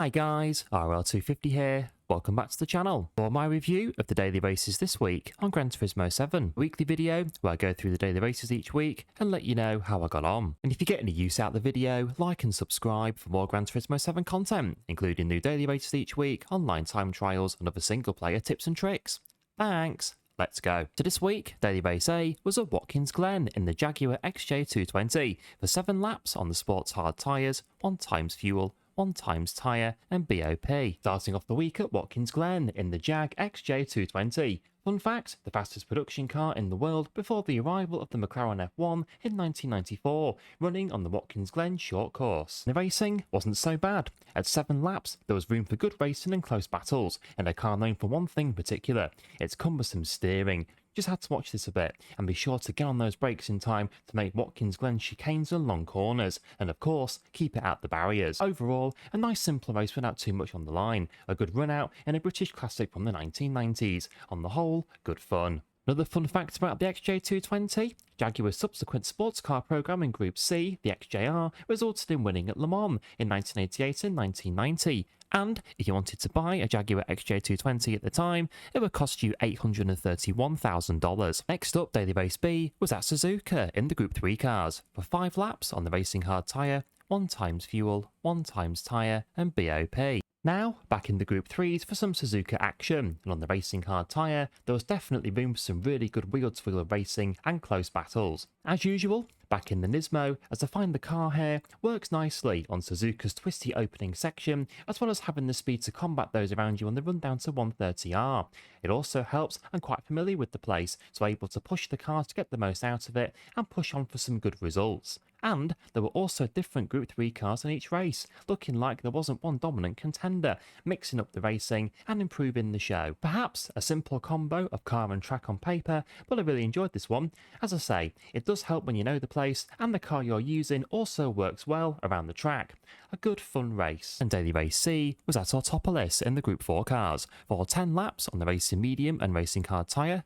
Hi guys, RL250 here. Welcome back to the channel for my review of the daily races this week on Gran Turismo 7. A weekly video where I go through the daily races each week and let you know how I got on. And if you get any use out of the video, like and subscribe for more Gran Turismo 7 content, including new daily races each week, online time trials and other single player tips and tricks. Thanks! Let's go. So this week, daily race A was a WATKINS GLEN in the Jaguar XJ220 for 7 laps on the sports hard tyres, 1 times fuel, 1 times tyre and BOP. Starting off the week at WATKINS GLEN in the Jag XJ220. Fun fact, the fastest production car in the world before the arrival of the McLaren F1 in 1994, running on the WATKINS GLEN short course. The racing wasn't so bad. At 7 laps, there was room for good racing and close battles, and a car known for one thing in particular, its cumbersome steering. Just had to watch this a bit and be sure to get on those brakes in time to make WATKINS GLEN chicanes and long corners, and of course keep it out the barriers. Overall, a nice simple race without too much on the line, a good run out in a British classic from the 1990s. On the whole, good fun. Another fun fact about the XJ220, Jaguar's subsequent sports car program in Group C, the XJR, resulted in winning at Le Mans in 1988 and 1990. And if you wanted to buy a Jaguar XJ220 at the time, it would cost you $831,000. Next up, daily race B was at SUZUKA in the Group 3 cars for 5 laps on the racing hard tyre, 1 times fuel, 1 times tyre and BOP. Now, back in the Group 3s for some SUZUKA action, and on the racing hard tyre, there was definitely room for some really good wheel-to-wheel racing and close battles. As usual, back in the Nismo, as the Find the Car here works nicely on SUZUKA's twisty opening section, as well as having the speed to combat those around you on the run down to 130R. It also helps I'm quite familiar with the place, so able to push the car to get the most out of it and push on for some good results. And there were also different Group 3 cars in each race, looking like there wasn't one dominant contender, mixing up the racing and improving the show. Perhaps a simple combo of car and track on paper, but I really enjoyed this one. As I say, it does help when you know the place, and the car you're using also works well around the track. A good fun race. And daily race C was at Autopolis in the Group 4 cars, for 10 laps on the racing medium and racing hard tyre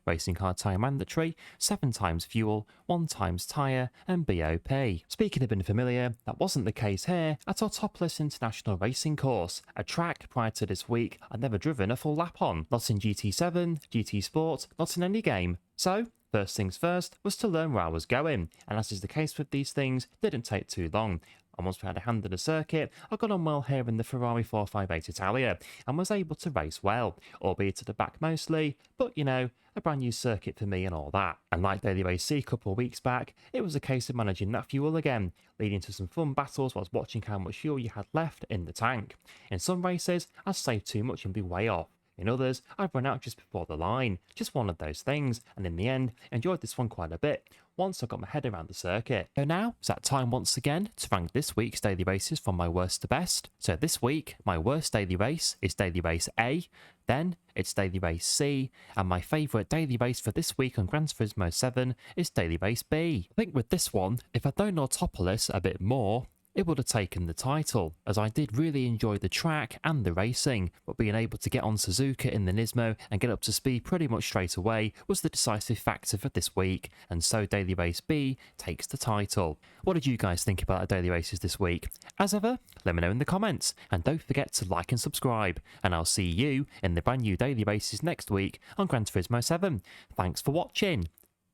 mandatory, 7 times fuel, 1 times tyre and BOP. Speaking of being familiar, that wasn't the case here at Autopolis International Racing Course, a track prior to this week I'd never driven a full lap on. Not in GT7, GT Sport, not in any game. So, first things first was to learn where I was going, and as is the case with these things, didn't take too long. And once we had a hand in the circuit, I got on well here in the Ferrari 458 Italia, and was able to race well, albeit at the back mostly, but you know, a brand new circuit for me and all that. And like daily race C a couple of weeks back, it was a case of managing that fuel again, leading to some fun battles whilst watching how much fuel you had left in the tank. In some races, I'd save too much and be way off. In others, I've run out just before the line. Just one of those things, and in the end, enjoyed this one quite a bit, once I got my head around the circuit. So now, it's that time once again to rank this week's daily races from my worst to best. So this week, my worst daily race is daily race A, then it's daily race C, and my favourite daily race for this week on Gran Turismo 7 is daily race B. I think with this one, if I'd known Autopolis a bit more, it would have taken the title, as I did really enjoy the track and the racing, but being able to get on SUZUKA in the Nismo and get up to speed pretty much straight away was the decisive factor for this week, and so daily race B takes the title. What did you guys think about our daily races this week? As ever, let me know in the comments, and don't forget to like and subscribe, and I'll see you in the brand new daily races next week on Gran Turismo 7. Thanks for watching.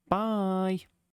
Bye!